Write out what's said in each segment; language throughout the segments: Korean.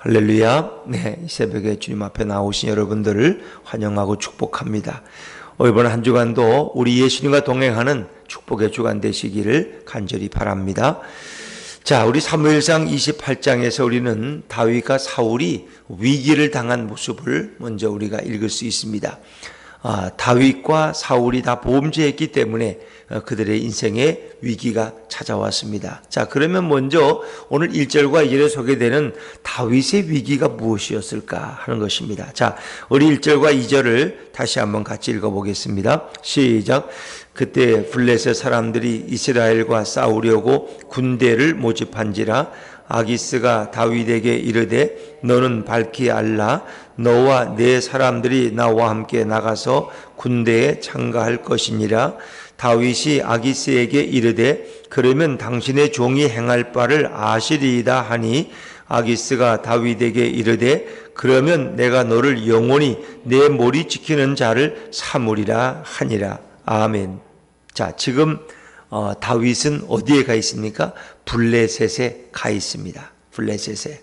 할렐루야. 네, 이 새벽에 주님 앞에 나오신 여러분들을 환영하고 축복합니다. 이번 한 주간도 우리 예수님과 동행하는 축복의 주간 되시기를 간절히 바랍니다. 자, 우리 사무엘상 28장에서 우리는 다윗과 사울이 위기를 당한 모습을 먼저 우리가 읽을 수 있습니다. 다윗과 사울이 다 범죄했기 때문에 그들의 인생에 위기가 찾아왔습니다. 자, 그러면 먼저 오늘 1절과 2절에 소개되는 다윗의 위기가 무엇이었을까 하는 것입니다. 자, 우리 1절과 2절을 다시 한번 같이 읽어보겠습니다. 시작. 그때 블레셋 사람들이 이스라엘과 싸우려고 군대를 모집한지라 아기스가 다윗에게 이르되 너는 밝히 알라. 너와 네 사람들이 나와 함께 나가서 군대에 참가할 것이니라. 다윗이 아기스에게 이르되 그러면 당신의 종이 행할 바를 아시리이다 하니 아기스가 다윗에게 이르되 그러면 내가 너를 영원히 내 머리 지키는 자를 삼으리라 하니라. 아멘. 자, 지금 다윗은 어디에 가 있습니까? 블레셋에 가 있습니다. 블레셋에.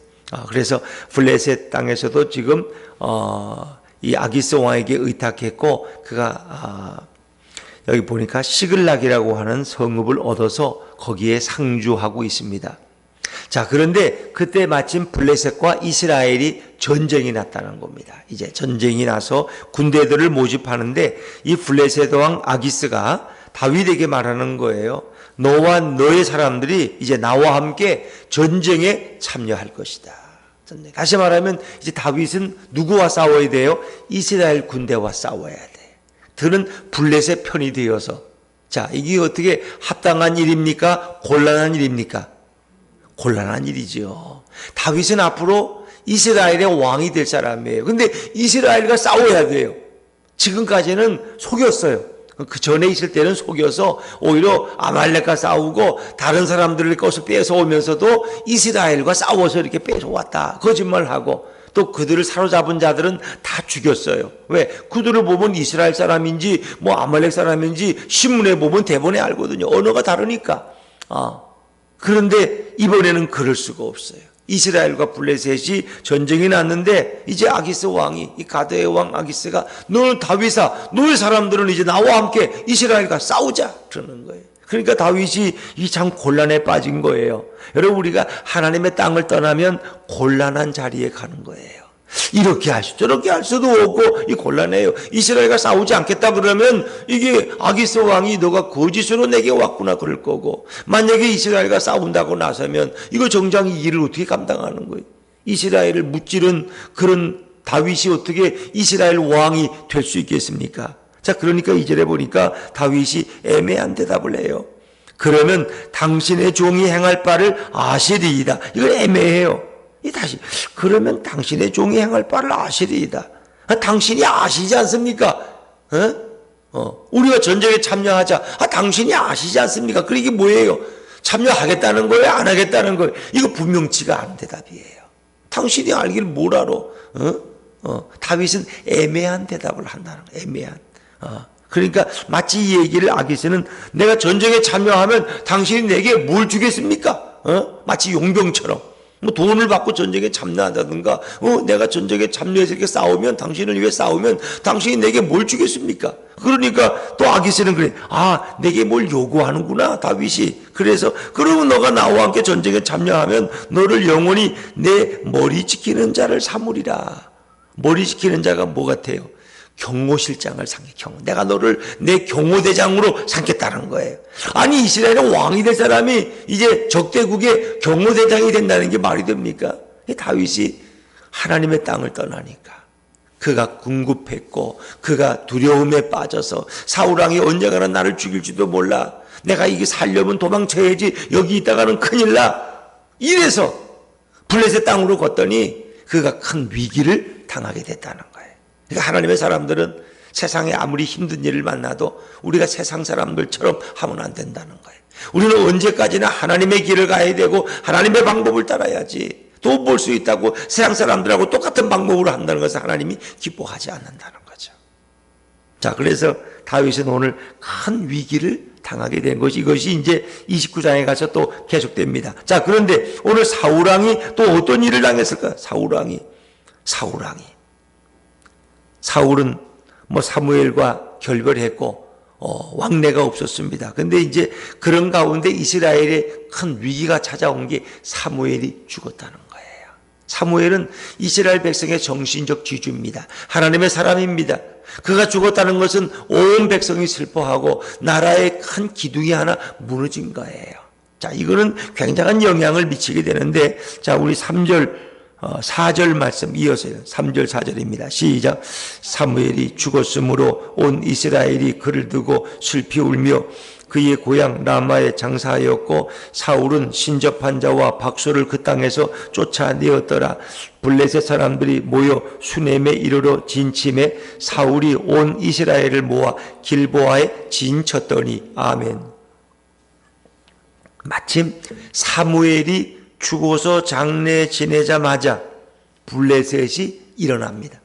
그래서 블레셋 땅에서도 지금 이 아기스 왕에게 의탁했고 그가 여기 보니까 시글락이라고 하는 성읍을 얻어서 거기에 상주하고 있습니다. 자, 그런데 그때 마침 블레셋과 이스라엘이 전쟁이 났다는 겁니다. 이제 전쟁이 나서 군대들을 모집하는데 이 블레셋 왕 아기스가 다윗에게 말하는 거예요. 너와 너의 사람들이 이제 나와 함께 전쟁에 참여할 것이다. 다시 말하면 이제 다윗은 누구와 싸워야 돼요? 이스라엘 군대와 싸워야 돼. 들은 블레셋 편이 되어서. 자, 이게 어떻게 합당한 일입니까? 곤란한 일입니까? 곤란한 일이죠. 다윗은 앞으로 이스라엘의 왕이 될 사람이에요. 근데 이스라엘과 싸워야 돼요. 지금까지는 속였어요. 그 전에 있을 때는 속여서 오히려 아말렉과 싸우고 다른 사람들의 것을 뺏어오면서도 이스라엘과 싸워서 이렇게 뺏어왔다. 거짓말하고 또 그들을 사로잡은 자들은 다 죽였어요. 왜? 그들을 보면 이스라엘 사람인지 뭐 아말렉 사람인지 신문에 보면 대본에 알거든요. 언어가 다르니까. 그런데 이번에는 그럴 수가 없어요. 이스라엘과 블레셋이 전쟁이 났는데 이제 아기스 왕이 이 가드의 왕 아기스가 너는 다윗아 너의 사람들은 이제 나와 함께 이스라엘과 싸우자 그러는 거예요. 그러니까 다윗이 이 참 곤란에 빠진 거예요. 여러분 우리가 하나님의 땅을 떠나면 곤란한 자리에 가는 거예요. 이렇게 할 수, 저렇게 할 수도 없고 이 곤란해요. 이스라엘과 싸우지 않겠다 그러면 이게 아기스 왕이 너가 거짓으로 내게 왔구나 그럴 거고 만약에 이스라엘과 싸운다고 나서면 이거 정작 이 일을 어떻게 감당하는 거예요. 이스라엘을 무찌른 그런 다윗이 어떻게 이스라엘 왕이 될 수 있겠습니까? 자, 그러니까 2절에 보니까 다윗이 애매한 대답을 해요. 그러면 당신의 종이 행할 바를 아시리이다. 이거 애매해요. 다시 그러면 당신의 종이 행할 바를 아시리이다. 당신이 아시지 않습니까? 우리가 전쟁에 참여하자. 당신이 아시지 않습니까? 그게 이게 뭐예요? 참여하겠다는 거예요? 안 하겠다는 거예요? 이거 분명치가 않은 대답이에요. 당신이 알기를 뭘 알아? 다윗은 애매한 대답을 한다는 거예요. 애매한. 그러니까 마치 이 얘기를 아기스는 내가 전쟁에 참여하면 당신이 내게 뭘 주겠습니까? 마치 용병처럼. 뭐 돈을 받고 전쟁에 참여한다든가, 내가 전쟁에 참여해서 이렇게 싸우면, 당신을 위해 싸우면, 당신이 내게 뭘 주겠습니까? 그러니까 또 아기스는 그래. 내게 뭘 요구하는구나, 다윗이. 그래서, 그러면 너가 나와 함께 전쟁에 참여하면, 너를 영원히 내 머리 지키는 자를 삼으리라. 머리 지키는 자가 뭐 같아요? 경호실장을 삼게, 내가 너를 내 경호대장으로 삼겠다는 거예요. 아니, 이스라엘의 왕이 될 사람이 이제 적대국의 경호대장이 된다는 게 말이 됩니까? 다윗이 하나님의 땅을 떠나니까 그가 궁급했고 그가 두려움에 빠져서 사울왕이 언젠가는 나를 죽일지도 몰라. 내가 이게 살려면 도망쳐야지. 여기 있다가는 큰일 나. 이래서 블레셋 땅으로 걷더니 그가 큰 위기를 당하게 됐다는 거예요. 그러니까 하나님의 사람들은 세상에 아무리 힘든 일을 만나도 우리가 세상 사람들처럼 하면 안 된다는 거예요. 우리는 언제까지나 하나님의 길을 가야 되고 하나님의 방법을 따라야지. 돈 벌 수 있다고 세상 사람들하고 똑같은 방법으로 한다는 것은 하나님이 기뻐하지 않는다는 거죠. 자, 그래서 다윗은 오늘 큰 위기를 당하게 된 것이 이것이 이제 29장에 가서 또 계속됩니다. 자, 그런데 오늘 사울왕이 또 어떤 일을 당했을까? 사울은 뭐 사무엘과 결별했고 왕래가 없었습니다. 근데 이제 그런 가운데 이스라엘에 큰 위기가 찾아온 게 사무엘이 죽었다는 거예요. 사무엘은 이스라엘 백성의 정신적 지주입니다. 하나님의 사람입니다. 그가 죽었다는 것은 온 백성이 슬퍼하고 나라의 큰 기둥이 하나 무너진 거예요. 자, 이거는 굉장한 영향을 미치게 되는데, 자, 우리 3절 4절 말씀 이어서요. 3절 4절입니다. 시작. 사무엘이 죽었으므로 온 이스라엘이 그를 두고 슬피 울며 그의 고향 라마에 장사하였고 사울은 신접한 자와 박소를 그 땅에서 쫓아내었더라. 블레셋 사람들이 모여 수넴에 이르러 진침해 사울이 온 이스라엘을 모아 길보아에 진쳤더니. 아멘. 마침 사무엘이 죽어서 장례 지내자마자 블레셋이 일어납니다.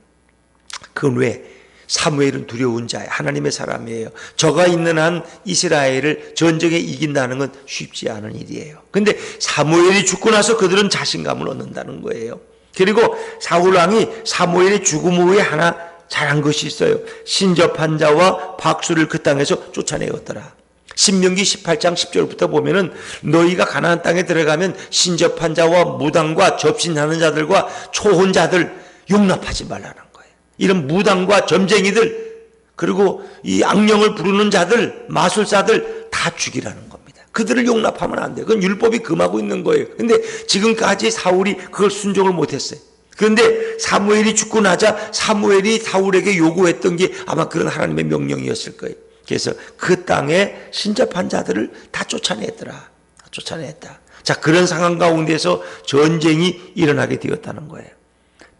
그건 왜? 사무엘은 두려운 자예요. 하나님의 사람이에요. 저가 있는 한 이스라엘을 전쟁에 이긴다는 건 쉽지 않은 일이에요. 근데 사무엘이 죽고 나서 그들은 자신감을 얻는다는 거예요. 그리고 사울왕이 사무엘의 죽음 후에 하나 잘한 것이 있어요. 신접한 자와 박수를 그 땅에서 쫓아내었더라. 신명기 18장 10절부터 보면은 너희가 가나안 땅에 들어가면 신접한 자와 무당과 접신하는 자들과 초혼자들 용납하지 말라는 거예요. 이런 무당과 점쟁이들 그리고 이 악령을 부르는 자들 마술사들 다 죽이라는 겁니다. 그들을 용납하면 안 돼요. 그건 율법이 금하고 있는 거예요. 근데 지금까지 사울이 그걸 순종을 못했어요. 그런데 사무엘이 죽고 나자 사무엘이 사울에게 요구했던 게 아마 그런 하나님의 명령이었을 거예요. 그래서 그 땅에 신접한 자들을 다 쫓아냈다. 자, 그런 상황 가운데서 전쟁이 일어나게 되었다는 거예요.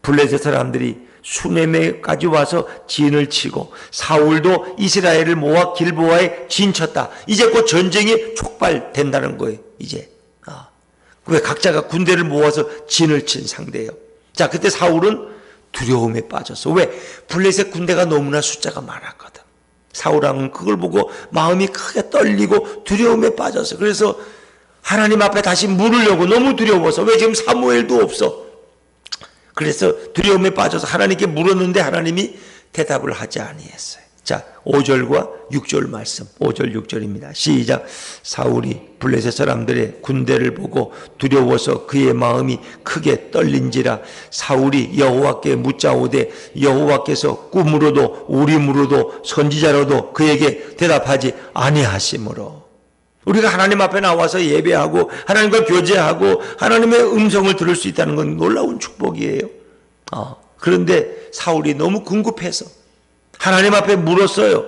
블레셋 사람들이 수넴에까지 와서 진을 치고 사울도 이스라엘을 모아 길보아에 진쳤다. 이제 곧 전쟁이 촉발된다는 거예요. 이제 왜 각자가 군대를 모아서 진을 친 상대예요. 자, 그때 사울은 두려움에 빠졌어. 왜? 블레셋 군대가 너무나 숫자가 많았거든. 사울왕은 그걸 보고 마음이 크게 떨리고 두려움에 빠졌어. 그래서 하나님 앞에 다시 물으려고 너무 두려워서. 왜? 지금 사무엘도 없어. 그래서 두려움에 빠져서 하나님께 물었는데 하나님이 대답을 하지 아니했어요. 자, 5절과 6절 말씀. 5절 6절입니다. 시작. 사울이 블레셋 사람들의 군대를 보고 두려워서 그의 마음이 크게 떨린지라. 사울이 여호와께 묻자오되 여호와께서 꿈으로도 우림으로도 선지자로도 그에게 대답하지 아니하시므로. 우리가 하나님 앞에 나와서 예배하고 하나님과 교제하고 하나님의 음성을 들을 수 있다는 건 놀라운 축복이에요. 그런데 사울이 너무 궁급해서 하나님 앞에 물었어요.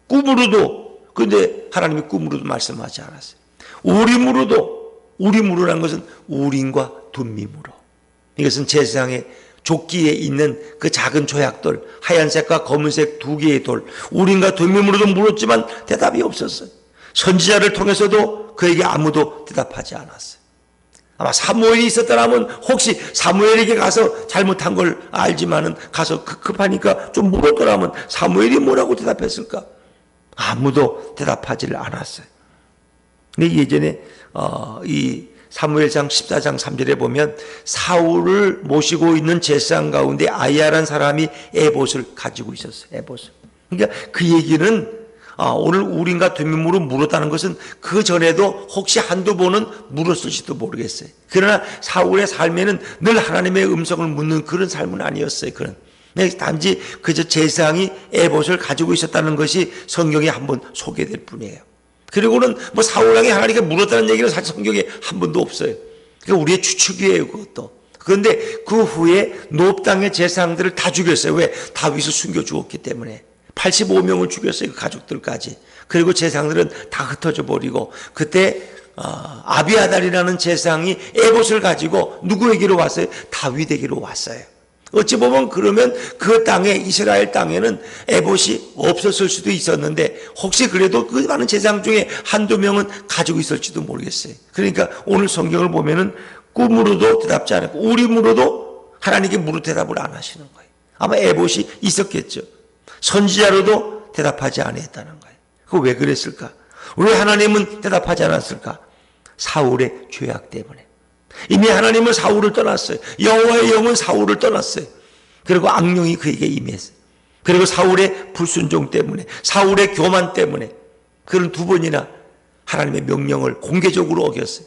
꿈으로도. 그런데 하나님이 꿈으로도 말씀하지 않았어요. 우림으로라는 것은 우림과 둠밈으로. 이것은 제사장의 조끼에 있는 그 작은 조약돌, 하얀색과 검은색 두 개의 돌, 우림과 둠밈으로도 물었지만 대답이 없었어요. 선지자를 통해서도 그에게 아무도 대답하지 않았어요. 아마 사무엘이 있었더라면 혹시 사무엘에게 가서 잘못한 걸 알지만은 가서 급하니까 좀 물었더라면 사무엘이 뭐라고 대답했을까? 아무도 대답하지를 않았어요. 근데 예전에 이 사무엘상 14장 3절에 보면 사울을 모시고 있는 제사장 가운데 아이야라는 사람이 에봇을 가지고 있었어요. 에봇을. 그러니까 그 얘기는 오늘 우림과 둠밈으로 물었다는 것은 그 전에도 혹시 한두 번은 물었을지도 모르겠어요. 그러나 사울의 삶에는 늘 하나님의 음성을 묻는 그런 삶은 아니었어요. 그런 단지 그저 제사장이 에봇을 가지고 있었다는 것이 성경에 한번 소개될 뿐이에요. 그리고는 뭐 사울왕이 하나님께 물었다는 얘기는 사실 성경에 한 번도 없어요. 그러니까 우리의 추측이에요, 그것도. 그런데 그 후에 노브 땅의 제사장들을 다 죽였어요. 왜? 다윗을 숨겨 죽었기 때문에. 85명을 죽였어요. 그 가족들까지. 그리고 제사장들은 다 흩어져 버리고 그때 아비아달이라는 제사장이 에봇을 가지고 누구에게로 왔어요? 다윗에게로 왔어요. 어찌 보면 그러면 그 땅에 이스라엘 땅에는 에봇이 없었을 수도 있었는데 혹시 그래도 그 많은 제사장 중에 한두 명은 가지고 있을지도 모르겠어요. 그러니까 오늘 성경을 보면은 꿈으로도 대답지 않았고 우림으로도 하나님께 물어 대답을 안 하시는 거예요. 아마 에봇이 있었겠죠. 선지자로도 대답하지 아니했다는 거예요. 그거 왜 그랬을까? 왜 하나님은 대답하지 않았을까? 사울의 죄악 때문에. 이미 하나님은 사울을 떠났어요. 여호와의 영은 사울을 떠났어요. 그리고 악령이 그에게 임했어요. 그리고 사울의 불순종 때문에, 사울의 교만 때문에 그는 두 번이나 하나님의 명령을 공개적으로 어겼어요.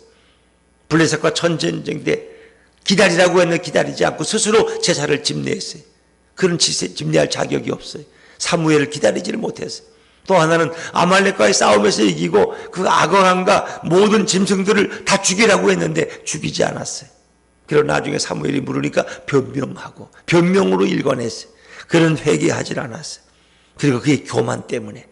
블레셋과 전쟁 때 기다리라고 했는데 기다리지 않고 스스로 제사를 집례했어요. 그런 집례할 자격이 없어요. 사무엘을 기다리지를 못했어요. 또 하나는 아말렉과의 싸움에서 이기고 그 악어함과 모든 짐승들을 다 죽이라고 했는데 죽이지 않았어요. 그리고 나중에 사무엘이 물으니까 변명하고 변명으로 일관했어요. 그는 회개하지 않았어요. 그리고 그의 교만 때문에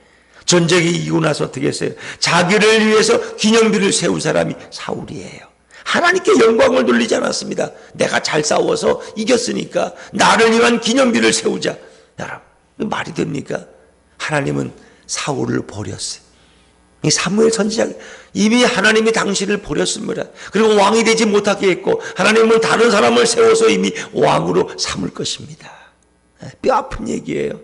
전쟁이 이기고 나서 어떻게 했어요? 자기를 위해서 기념비를 세운 사람이 사울이에요. 하나님께 영광을 돌리지 않았습니다. 내가 잘 싸워서 이겼으니까 나를 위한 기념비를 세우자. 여러분, 말이 됩니까? 하나님은 사울을 버렸어요. 이 사무엘 선지자 이미 하나님이 당신을 버렸습니다. 그리고 왕이 되지 못하게 했고 하나님은 다른 사람을 세워서 이미 왕으로 삼을 것입니다. 뼈 아픈 얘기예요.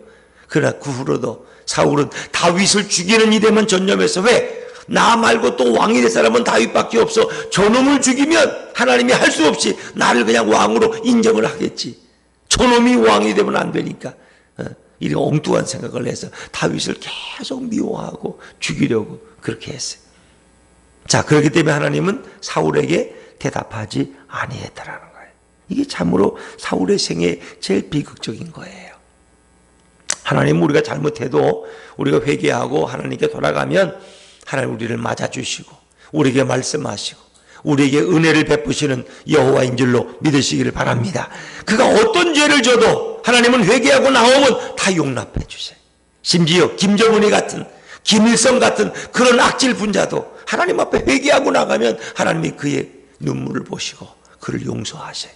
그러나 그 후로도 사울은 다윗을 죽이는 일에만 전념해서 왜? 나 말고 또 왕이 될 사람은 다윗밖에 없어. 저놈을 죽이면 하나님이 할 수 없이 나를 그냥 왕으로 인정을 하겠지. 저놈이 왕이 되면 안 되니까 이런 엉뚱한 생각을 해서 다윗을 계속 미워하고 죽이려고 그렇게 했어요. 자, 그렇기 때문에 하나님은 사울에게 대답하지 아니했다라는 거예요. 이게 참으로 사울의 생애 제일 비극적인 거예요. 하나님은 우리가 잘못해도 우리가 회개하고 하나님께 돌아가면 하나님 우리를 맞아주시고 우리에게 말씀하시고 우리에게 은혜를 베푸시는 여호와인 줄로 믿으시기를 바랍니다. 그가 어떤 죄를 져도 하나님은 회개하고 나오면 다 용납해 주세요. 심지어 김정은이 같은 김일성 같은 그런 악질 분자도 하나님 앞에 회개하고 나가면 하나님이 그의 눈물을 보시고 그를 용서하세요.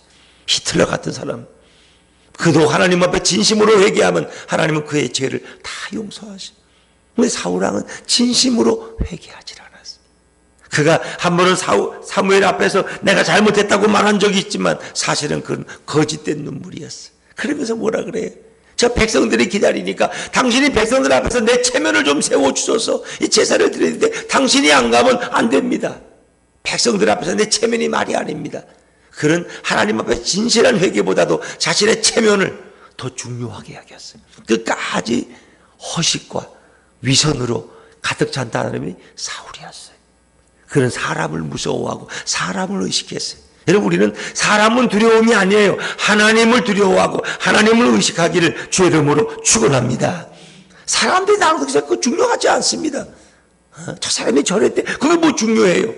히틀러 같은 사람 그도 하나님 앞에 진심으로 회개하면 하나님은 그의 죄를 다 용서하세요. 근데 사울왕은 진심으로 회개하지 않았어요. 그가 한 번은 사무엘 앞에서 내가 잘못했다고 말한 적이 있지만 사실은 그건 거짓된 눈물이었어요. 그러면서 뭐라 그래요? 저 백성들이 기다리니까 당신이 백성들 앞에서 내 체면을 좀 세워주소서. 이 제사를 드리는데 당신이 안 가면 안 됩니다. 백성들 앞에서 내 체면이 말이 아닙니다. 그런 하나님 앞에 진실한 회개보다도 자신의 체면을 더 중요하게 여겼어요. 끝까지 허식과 위선으로 가득 찬 사람이 사울이었어요. 그는 사람을 무서워하고 사람을 의식했어요. 여러분, 우리는 사람은 두려움이 아니에요. 하나님을 두려워하고 하나님을 의식하기를 주의 이름으로 축원합니다. 사람들이 나를 그렇게 중요하지 않습니다. 저 사람이 저랬대. 그게 뭐 중요해요?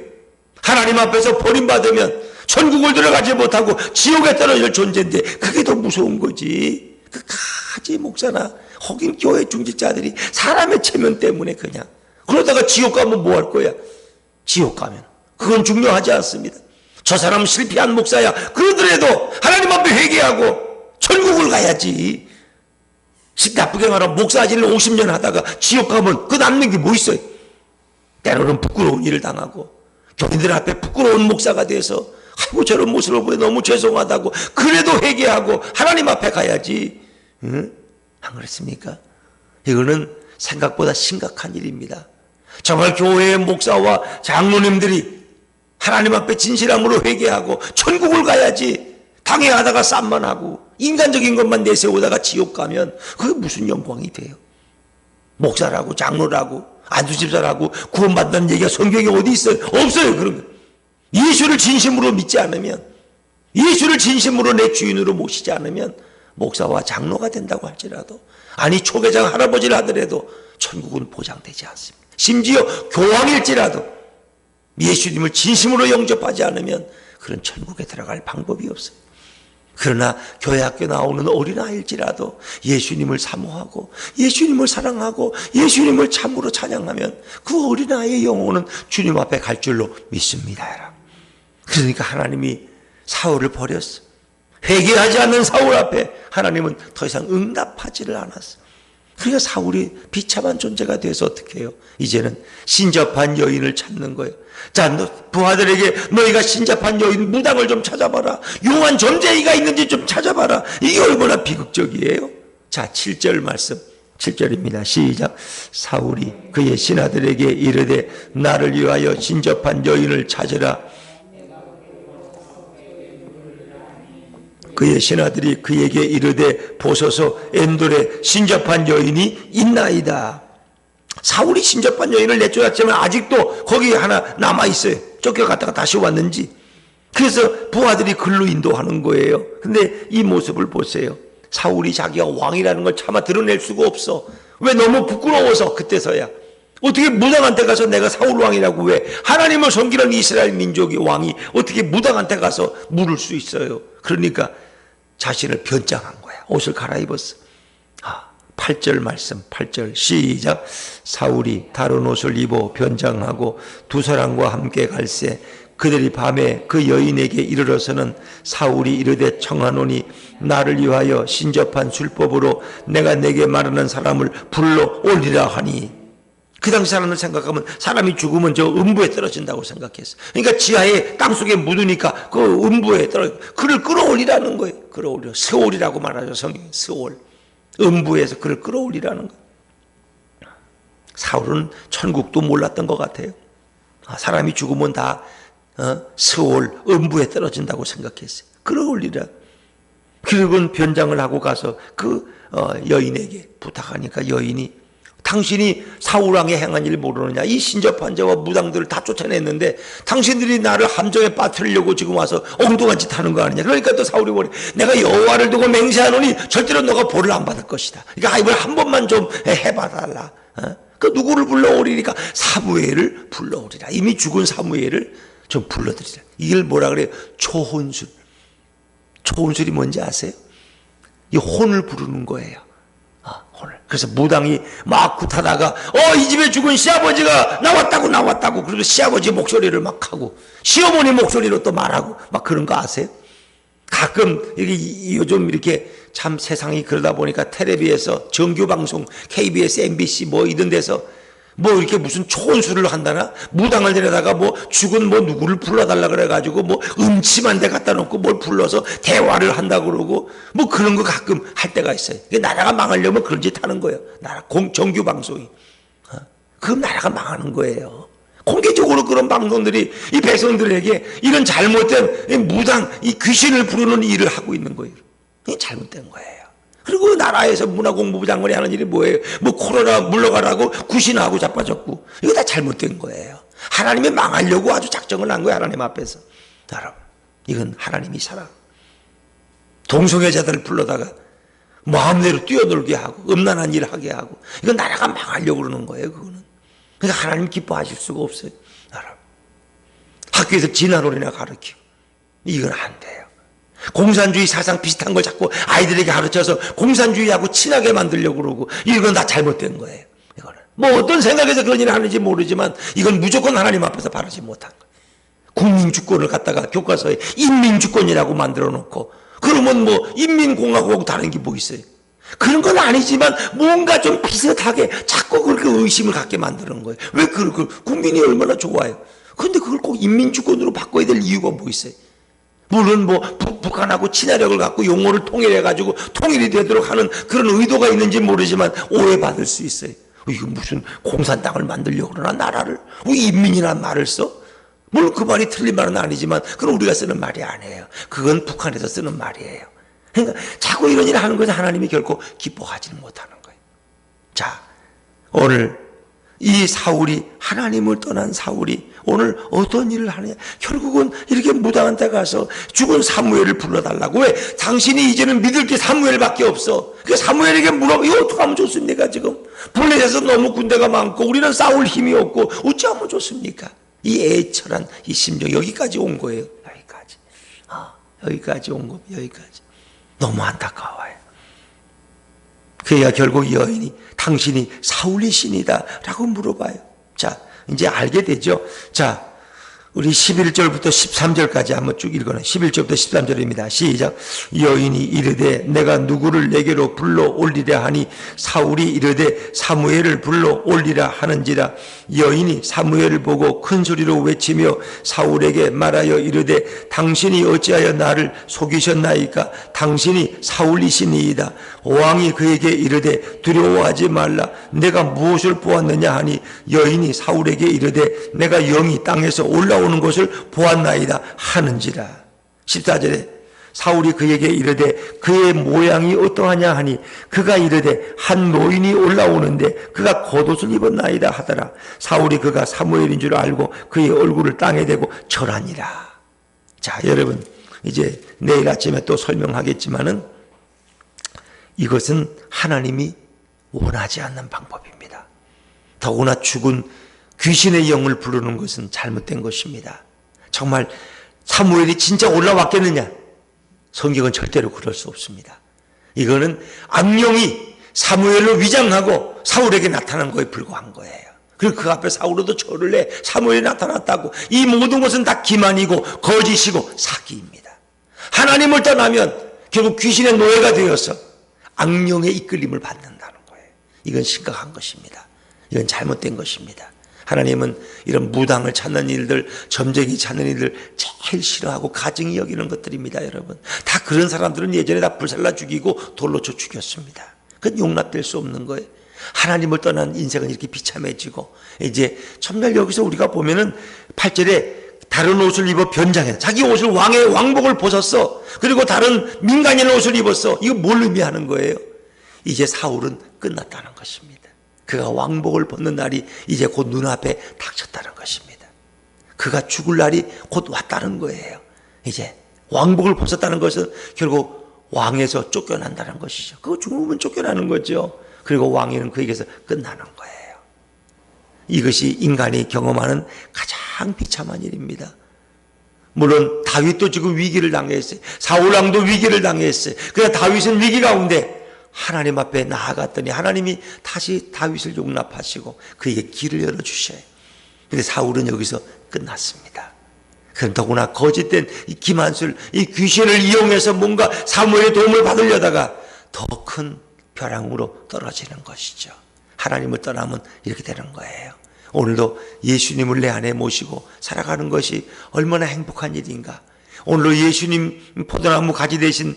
하나님 앞에서 버림받으면 천국을 들어가지 못하고 지옥에 떨어질 존재인데 그게 더 무서운 거지. 끝까지 목사나 혹은 교회 중직자들이 사람의 체면 때문에 그냥 그러다가 지옥 가면 뭐 할 거야? 지옥 가면 그건 중요하지 않습니다. 저 사람 실패한 목사야. 그러더라도 하나님 앞에 회개하고 천국을 가야지. 나쁘게 말하면 목사진을 50년 하다가 지옥 가면 그 남는 게 뭐 있어요? 때로는 부끄러운 일을 당하고 교인들 앞에 부끄러운 목사가 돼서 아이고 저런 모습을 보여 너무 죄송하다고 그래도 회개하고 하나님 앞에 가야지. 응? 안 그렇습니까? 이거는 생각보다 심각한 일입니다. 정말 교회의 목사와 장로님들이 하나님 앞에 진실함으로 회개하고 천국을 가야지. 당해하다가 쌈만하고 인간적인 것만 내세우다가 지옥 가면 그게 무슨 영광이 돼요? 목사라고 장로라고 안수집사라고 구원받는 얘기가 성경에 어디 있어요? 없어요. 그런 거. 예수를 진심으로 믿지 않으면, 예수를 진심으로 내 주인으로 모시지 않으면 목사와 장로가 된다고 할지라도, 아니 초계장 할아버지를 하더라도 천국은 보장되지 않습니다. 심지어 교황일지라도 예수님을 진심으로 영접하지 않으면 그런 천국에 들어갈 방법이 없어요. 그러나 교회 학교 나오는 어린아이일지라도 예수님을 사모하고 예수님을 사랑하고 예수님을 참으로 찬양하면 그 어린아이의 영혼은 주님 앞에 갈 줄로 믿습니다. 여러분. 그러니까 하나님이 사울을 버렸어. 회개하지 않는 사울 앞에 하나님은 더 이상 응답하지를 않았어. 그러니까 사울이 비참한 존재가 돼서 어떻게 해요? 이제는 신접한 여인을 찾는 거예요. 자, 부하들에게 너희가 신접한 여인 무당을 좀 찾아봐라. 용한 점쟁이가 있는지 좀 찾아봐라. 이게 얼마나 비극적이에요? 자, 7절 말씀 7절입니다. 시작. 사울이 그의 신하들에게 이르되 나를 위하여 신접한 여인을 찾으라. 그의 신하들이 그에게 이르되 보소서 엔돌에 신접한 여인이 있나이다. 사울이 신접한 여인을 내쫓았지만 아직도 거기 하나 남아있어요. 쫓겨갔다가 다시 왔는지. 그래서 부하들이 글로 인도하는 거예요. 근데 이 모습을 보세요. 사울이 자기가 왕이라는 걸 차마 드러낼 수가 없어. 왜? 너무 부끄러워서. 그때서야 어떻게 무당한테 가서 내가 사울 왕이라고, 왜 하나님을 섬기는 이스라엘 민족의 왕이 어떻게 무당한테 가서 물을 수 있어요? 그러니까 자신을 변장한 거야. 옷을 갈아입었어. 8절 말씀, 8절 시작. 사울이 다른 옷을 입어 변장하고 두 사람과 함께 갈새 그들이 밤에 그 여인에게 이르러서는 사울이 이르되 청하노니 나를 위하여 신접한 술법으로 내가 내게 말하는 사람을 불러 올리라 하니. 그 당시 사람을 생각하면 사람이 죽으면 저 음부에 떨어진다고 생각했어. 그러니까 지하에 땅속에 묻으니까 그 음부에 떨어져 그를 끌어올리라는 거예요. 끌어올려. 스올이라고 말하죠. 성경에 스올. 음부에서 그를 끌어올리라는 거예요. 사울은 천국도 몰랐던 것 같아요. 사람이 죽으면 다 스올, 음부에 떨어진다고 생각했어요. 끌어올리라. 그리고 변장을 하고 가서 그 여인에게 부탁하니까 여인이 당신이 사울왕의 행한 일 모르느냐? 이 신접한 자와 무당들을 다 쫓아냈는데 당신들이 나를 함정에 빠뜨리려고 지금 와서 엉뚱한 짓 하는 거 아니냐? 그러니까 또 사울이 뭐래? 내가 여호와를 두고 맹세하노니 절대로 너가 벌을 안 받을 것이다. 그러니까 이걸 한 번만 좀 해봐달라. 그 누구를 불러오리니까 사무엘을 불러오리라. 이미 죽은 사무엘을 좀 불러드리라. 이걸 뭐라 그래요? 초혼술. 초혼술이 뭔지 아세요? 이 혼을 부르는 거예요. 혼을. 그래서 무당이 막 굿하다가 이 집에 죽은 시아버지가 나왔다고 그리고 시아버지 목소리를 막 하고 시어머니 목소리로 또 말하고 막 그런 거 아세요? 가끔 이게 요즘 이렇게 참 세상이 그러다 보니까 텔레비에서 정규방송 KBS, MBC 뭐 이런 데서 뭐 이렇게 무슨 초혼술을 한다나 무당을 데려다가 뭐 죽은 뭐 누구를 불러달라 그래가지고 뭐 음침한 데 갖다 놓고 뭘 불러서 대화를 한다고 그러고 뭐 그런 거 가끔 할 때가 있어요. 나라가 망하려면 그런 짓 하는 거예요. 나라 정규 방송이. 그럼 나라가 망하는 거예요. 공개적으로 그런 방송들이 이 백성들에게 이런 잘못된 무당, 이 귀신을 부르는 일을 하고 있는 거예요. 이게 잘못된 거예요. 그리고 나라에서 문화공부부 장관이 하는 일이 뭐예요? 뭐 코로나 물러가라고 구신하고 자빠졌고 이거 다 잘못된 거예요. 하나님이 망하려고 아주 작정을 한 거예요. 하나님 앞에서. 여러분, 이건 하나님이 사랑. 동성애자들을 불러다가 마음대로 뛰어놀게 하고 음란한 일을 하게 하고 이건 나라가 망하려고 그러는 거예요. 그거는. 그러니까 하나님 기뻐하실 수가 없어요. 여러분, 학교에서 진화론이나 가르치고 이건 안 돼요. 공산주의 사상 비슷한 걸 자꾸 아이들에게 가르쳐서 공산주의하고 친하게 만들려고 그러고 이건 다 잘못된 거예요. 이거는 뭐 어떤 생각에서 그런 일을 하는지 모르지만 이건 무조건 하나님 앞에서 바르지 못한 거예요. 국민주권을 갖다가 교과서에 인민주권이라고 만들어 놓고 그러면 뭐 인민공화국하고 다른 게 뭐 있어요? 그런 건 아니지만 뭔가 좀 비슷하게 자꾸 그렇게 의심을 갖게 만드는 거예요. 왜 국민이 얼마나 좋아요? 그런데 그걸 꼭 인민주권으로 바꿔야 될 이유가 뭐 있어요? 물론 뭐 북한하고 친화력을 갖고 용어를 통일해가지고 통일이 되도록 하는 그런 의도가 있는지 모르지만 오해받을 수 있어요. 이거 무슨 공산당을 만들려고 그러나 나라를? 왜 인민이라는 말을 써? 물론 그 말이 틀린 말은 아니지만 그건 우리가 쓰는 말이 아니에요. 그건 북한에서 쓰는 말이에요. 그러니까 자꾸 이런 일을 하는 것은 하나님이 결코 기뻐하지는 못하는 거예요. 자, 오늘 이 사울이, 하나님을 떠난 사울이 오늘 어떤 일을 하느냐? 결국은 이렇게 무당한테 가서 죽은 사무엘을 불러달라고. 왜? 당신이 이제는 믿을 게 사무엘밖에 없어. 그 사무엘에게 물어. 이거 어떻게 하면 좋습니까? 지금 블레셋에서 너무 군대가 많고 우리는 싸울 힘이 없고 어찌하면 좋습니까? 이 애처한 이 심정, 여기까지 온 거예요. 여기까지. 여기까지 온 겁니다. 여기까지. 너무 안타까워요. 그래야 결국 여인이 당신이 사울의 신이다 라고 물어봐요. 자, 이제 알게 되죠. 자, 우리 11절부터 13절까지 한번 쭉 읽어요. 11절부터 13절입니다. 시작. 여인이 이르되 내가 누구를 내게로 불러 올리라 하니 사울이 이르되 사무엘을 불러 올리라 하는지라. 여인이 사무엘을 보고 큰 소리로 외치며 사울에게 말하여 이르되 당신이 어찌하여 나를 속이셨나이까? 당신이 사울이시니이다. 왕이 그에게 이르되 두려워하지 말라. 내가 무엇을 보았느냐 하니 여인이 사울에게 이르되 내가 영이 땅에서 올라오는 것을 보았나이다 하는지라. 14절에 사울이 그에게 이르되 그의 모양이 어떠하냐 하니 그가 이르되 한 노인이 올라오는데 그가 겉옷을 입었나이다 하더라. 사울이 그가 사무엘인 줄 알고 그의 얼굴을 땅에 대고 절하니라. 자, 여러분, 이제 내일 아침에 또 설명하겠지만은 이것은 하나님이 원하지 않는 방법입니다. 더구나 죽은 귀신의 영을 부르는 것은 잘못된 것입니다. 정말 사무엘이 진짜 올라왔겠느냐? 성경은 절대로 그럴 수 없습니다. 이거는 악령이 사무엘로 위장하고 사울에게 나타난 거에 불과한 거예요. 그리고 그 앞에 사울도 절을 해. 사무엘이 나타났다고. 이 모든 것은 다 기만이고 거짓이고 사기입니다. 하나님을 떠나면 결국 귀신의 노예가 되어서 악령의 이끌림을 받는다는 거예요. 이건 심각한 것입니다. 이건 잘못된 것입니다. 하나님은 이런 무당을 찾는 일들, 점쟁이 찾는 일들 제일 싫어하고 가증히 여기는 것들입니다. 여러분, 다 그런 사람들은 예전에 다 불살라 죽이고 돌로 쳐 죽였습니다. 그건 용납될 수 없는 거예요. 하나님을 떠난 인생은 이렇게 비참해지고, 이제 정말 여기서 우리가 보면은 8절에 다른 옷을 입어 변장해. 자기 옷을 왕복을 벗었어. 그리고 다른 민간인 옷을 입었어. 이거 뭘 의미하는 거예요? 이제 사울은 끝났다는 것입니다. 그가 왕복을 벗는 날이 이제 곧 눈앞에 닥쳤다는 것입니다. 그가 죽을 날이 곧 왔다는 거예요. 이제 왕복을 벗었다는 것은 결국 왕에서 쫓겨난다는 것이죠. 그거 죽으면 쫓겨나는 거죠. 그리고 왕위는 그에게서 끝나는 거예요. 이것이 인간이 경험하는 가장 비참한 일입니다. 물론 다윗도 지금 위기를 당했어요. 사울왕도 위기를 당했어요. 그러나 다윗은 위기 가운데 하나님 앞에 나아갔더니 하나님이 다시 다윗을 용납하시고 그에게 길을 열어주셔요. 그런데 사울은 여기서 끝났습니다. 그럼 더구나 거짓된 이 기만술, 이 귀신을 이용해서 뭔가 사무엘의 도움을 받으려다가 더 큰 벼랑으로 떨어지는 것이죠. 하나님을 떠나면 이렇게 되는 거예요. 오늘도 예수님을 내 안에 모시고 살아가는 것이 얼마나 행복한 일인가. 오늘도 예수님 포도나무 가지 되신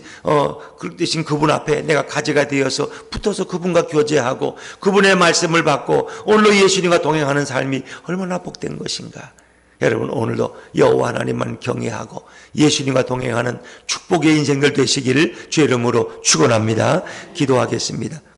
그분 앞에 내가 가지가 되어서 붙어서 그분과 교제하고 그분의 말씀을 받고 오늘도 예수님과 동행하는 삶이 얼마나 복된 것인가. 여러분, 오늘도 여호와 하나님만 경외하고 예수님과 동행하는 축복의 인생들 되시기를 주의 이름으로 축원합니다. 기도하겠습니다.